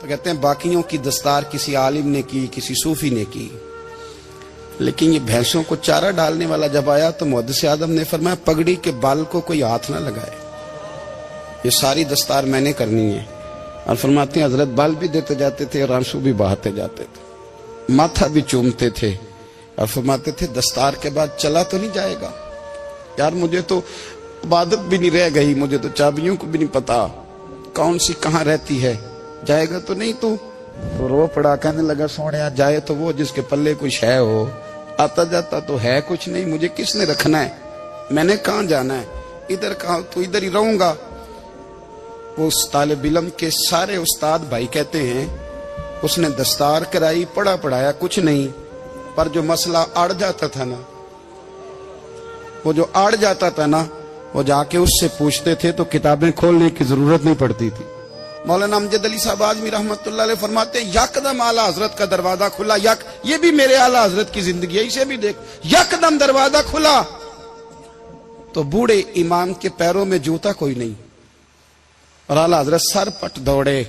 تو کہتے ہیں باقیوں کی دستار کسی عالم نے کی, کسی صوفی نے کی, لیکن یہ بھینسوں کو چارہ ڈالنے والا جب آیا تو محدث اعظم نے فرمایا پگڑی کے بال کو کوئی ہاتھ نہ لگائے, یہ ساری دستار میں نے کرنی ہے. اور فرماتے ہیں حضرت بال بھی دیتے جاتے تھے اور آنسو بھی بہاتے جاتے تھے, ماتھا بھی چومتے تھے, اور فرماتے تھے دستار کے بعد چلا تو نہیں جائے گا یار, مجھے تو عبادت بھی نہیں رہ گئی, مجھے تو چابیوں کو بھی نہیں پتا کون سی کہاں رہتی ہے, جائے گا تو نہیں تو رو پڑا, کہنے لگا سونے جائے تو وہ جس کے پلے کچھ ہے ہو, آتا جاتا تو ہے کچھ نہیں, مجھے کس نے رکھنا ہے, میں نے کہاں جانا ہے, ادھر کہاں تو ادھر ہی رہوں گا. وہ اس طالب علم کے سارے استاد بھائی کہتے ہیں اس نے دستار کرائی, پڑھا پڑھایا کچھ نہیں, پر جو مسئلہ اڑ جاتا تھا نا, وہ جو اڑ جاتا تھا نا, وہ جا کے اس سے پوچھتے تھے تو کتابیں کھولنے کی ضرورت نہیں پڑتی تھی. مولانا امجد علی صاحب اعظمی رحمت اللہ علیہ فرماتے ہیں یکدم اعلیٰ حضرت کا دروازہ کھلا, یہ بھی میرے اعلیٰ حضرت کی زندگی ہے, اسے بھی دیکھ, یکدم دروازہ کھلا تو بوڑھے امام کے پیروں میں جوتا کوئی نہیں, اور اعلیٰ حضرت سر پٹ دوڑے.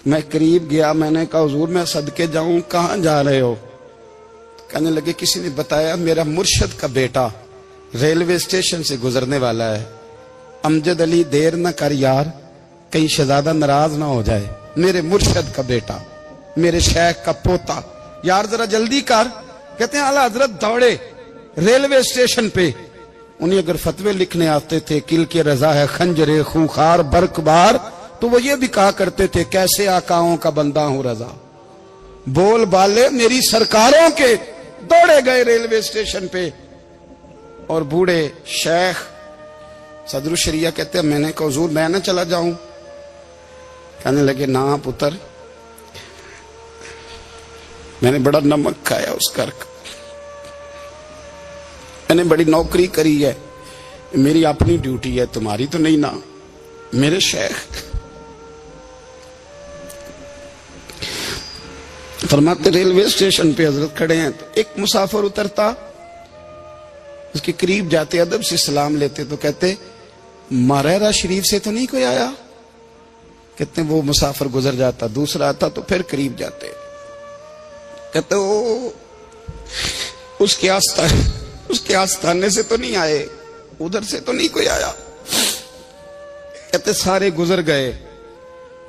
میں قریب گیا, میں نے کہا حضور میں صدقے جاؤں, کہاں جا رہے ہو؟ کہنے لگے کسی نے بتایا میرا مرشد کا بیٹا ریلوے اسٹیشن سے گزرنے والا ہے, امجد علی دیر نہ کر یار, کہیں شہزادہ ناراض نہ ہو جائے, میرے مرشد کا بیٹا, میرے شیخ کا پوتا, یار ذرا جلدی کر. کہتے ہیں اعلیٰ حضرت دوڑے ریلوے اسٹیشن پہ, انہیں اگر فتوے لکھنے آتے تھے کل کے رضا ہے خنجر خونخوار برق بار, تو وہ یہ بھی کہا کرتے تھے کیسے آقاؤں کا بندہ ہوں رضا, بول بالے میری سرکاروں کے. دوڑے گئے ریلوے اسٹیشن پہ, اور بوڑھے شیخ صدر الشریعہ کہتے ہیں میں نے کہا حضور میں نہ چلا جاؤں؟ کہنے لگے نا پتر, میں نے بڑا نمک کھایا اس گھر کا, میں نے بڑی نوکری کری ہے, میری اپنی ڈیوٹی ہے, تمہاری تو نہیں نا. میرے شیخ فرماتے ریلوے اسٹیشن پہ حضرت کھڑے ہیں تو ایک مسافر اترتا, اس کے قریب جاتے ادب سے سلام لیتے تو کہتے ماریرا شریف سے تو نہیں کوئی آیا؟ کہتے ہیں وہ مسافر گزر جاتا, دوسرا آتا تو پھر قریب جاتے, کہتے وہ اس کے آستانے سے تو نہیں آئے, ادھر سے تو نہیں کوئی آیا. کہتے سارے گزر گئے,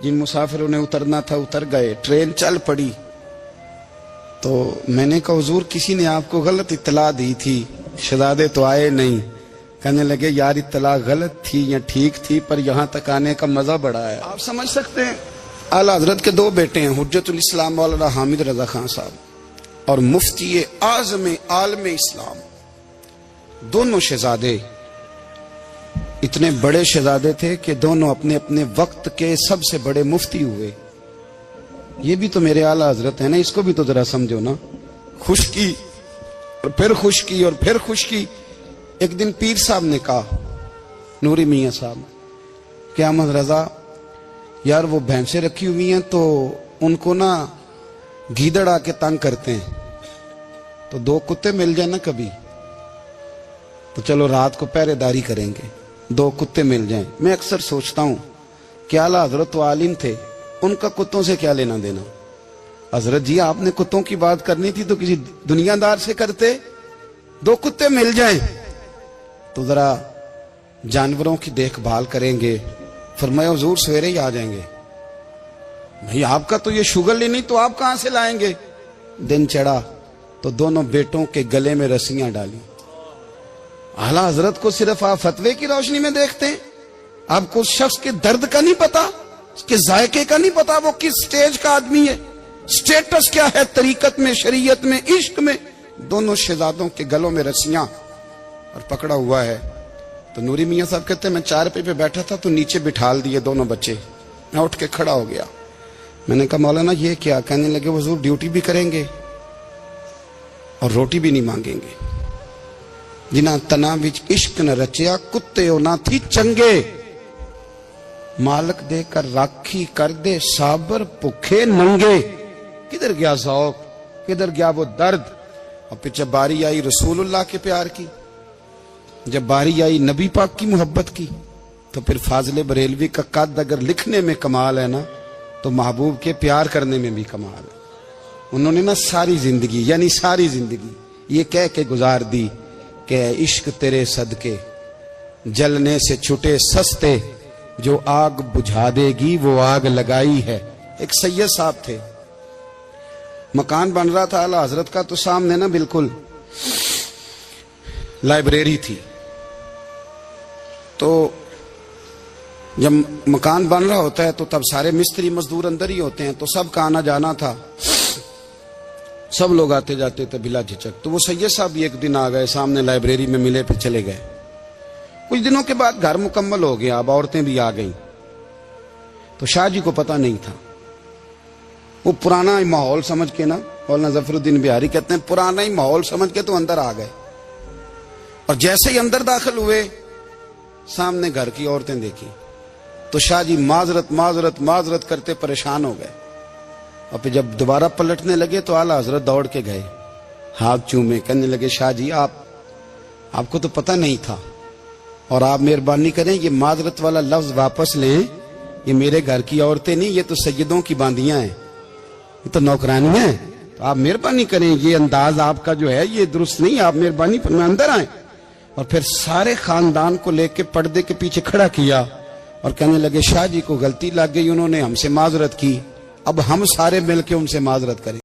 جن مسافروں نے اترنا تھا اتر گئے, ٹرین چل پڑی. تو میں نے کہا حضور کسی نے آپ کو غلط اطلاع دی تھی, شہزادے تو آئے نہیں. کہنے لگے یار اطلاع غلط تھی یا ٹھیک تھی, پر یہاں تک آنے کا مزہ بڑا ہے. آپ سمجھ سکتے ہیں اعلیٰ حضرت کے دو بیٹے ہیں, حجت الاسلام مولانا حامد رضا خان صاحب اور مفتی اعظم عالم اسلام. دونوں شہزادے اتنے بڑے شہزادے تھے کہ دونوں اپنے اپنے وقت کے سب سے بڑے مفتی ہوئے. یہ بھی تو میرے اعلیٰ حضرت ہیں نا, اس کو بھی تو ذرا سمجھو نا. خشکی اور پھر خشکی اور پھر خشکی. ایک دن پیر صاحب نے کہا, نوری میاں صاحب, کہ احمد رضا یار وہ بھینسیں رکھی ہوئی ہیں تو ان کو نا گیدڑ آ کے تنگ کرتے ہیں, تو دو کتے مل جائیں نا کبھی, تو چلو رات کو پہرے داری کریں گے, دو کتے مل جائیں. میں اکثر سوچتا ہوں کہ اعلیٰ حضرت تو عالم تھے, ان کا کتوں سے کیا لینا دینا؟ حضرت جی آپ نے کتوں کی بات کرنی تھی تو کسی دنیا دار سے کرتے, دو کتے مل جائیں تو ذرا جانوروں کی دیکھ بھال کریں گے. فرمایا حضور سویرے ہی آ جائیں گے. بھئی آپ کا تو یہ شوگر ہی نہیں, تو آپ کہاں سے لائیں گے؟ دن چڑھا تو دونوں بیٹوں کے گلے میں رسیاں ڈالی. اعلیٰ حضرت کو صرف آپ فتوے کی روشنی میں دیکھتے ہیں, آپ کو اس شخص کے درد کا نہیں پتا, اس کے ذائقے کا نہیں پتا, وہ کس سٹیج کا آدمی ہے, سٹیٹس کیا ہے طریقت میں, شریعت میں, عشق میں. دونوں شہزادوں کے گلوں میں رسیاں اور پکڑا ہوا ہے. تو نوری میاں صاحب کہتے ہیں میں چارپائی پہ بیٹھا تھا تو نیچے بٹھال دیے دونوں بچے. میں اٹھ کے کھڑا ہو گیا, میں نے کہا مولانا یہ کیا؟ کہنے لگے حضور ڈیوٹی بھی کریں گے اور روٹی بھی نہیں مانگیں گے. جنہ تنا وچ عشق نہ رچیا کتے او نہ تھی چنگے, مالک دے کر راکھی کر دے صابر بھوکے ننگے. کدھر گیا ذوق, کدھر گیا وہ درد؟ اور پھر جب باری آئی رسول اللہ کے پیار کی, جب باری آئی نبی پاک کی محبت کی, تو پھر فاضل بریلوی کا قد اگر لکھنے میں کمال ہے نا, تو محبوب کے پیار کرنے میں بھی کمال ہے. انہوں نے نا ساری زندگی یعنی ساری زندگی یہ کہہ کے گزار دی کہ عشق تیرے صدقے جلنے سے چھٹے سستے، جو آگ بجھا دے گی وہ آگ لگائی ہے. ایک سید صاحب تھے، مکان بن رہا تھا اعلیٰ حضرت کا، تو سامنے نا بالکل لائبریری تھی. تو جب مکان بن رہا ہوتا ہے تو تب سارے مستری مزدور اندر ہی ہوتے ہیں، تو سب کا آنا جانا تھا، سب لوگ آتے جاتے تھے بلا جھجک. تو وہ سید صاحب بھی ایک دن آ گئے، سامنے لائبریری میں ملے، پھر چلے گئے. کچھ دنوں کے بعد گھر مکمل ہو گیا، اب عورتیں بھی آ گئیں. تو شاہ جی کو پتہ نہیں تھا. وہ پرانا ہی ماحول سمجھ کے نا، مولانا ظفر الدین بہاری کہتے ہیں پرانا ہی ماحول سمجھ کے تو اندر آ گئے. اور جیسے ہی اندر داخل ہوئے سامنے گھر کی عورتیں دیکھی تو شاہ جی معذرت معذرت معذرت کرتے پریشان ہو گئے. اور پھر جب دوبارہ پلٹنے لگے تو اعلیٰ حضرت دوڑ کے گئے، ہاتھ چومے، کہنے لگے شاہ جی آپ کو تو پتہ نہیں تھا، اور آپ مہربانی کریں یہ معذرت والا لفظ واپس لیں. یہ میرے گھر کی عورتیں نہیں، یہ تو سیدوں کی باندیاں ہیں، یہ تو نوکرانیاں ہیں. تو آپ مہربانی کریں، یہ انداز آپ کا جو ہے یہ درست نہیں، آپ مہربانی فرمائیں اندر آئیں. اور پھر سارے خاندان کو لے کے پردے کے پیچھے کھڑا کیا اور کہنے لگے شاہ جی کو غلطی لگ گئی، انہوں نے ہم سے معذرت کی، اب ہم سارے مل کے ان سے معذرت کریں.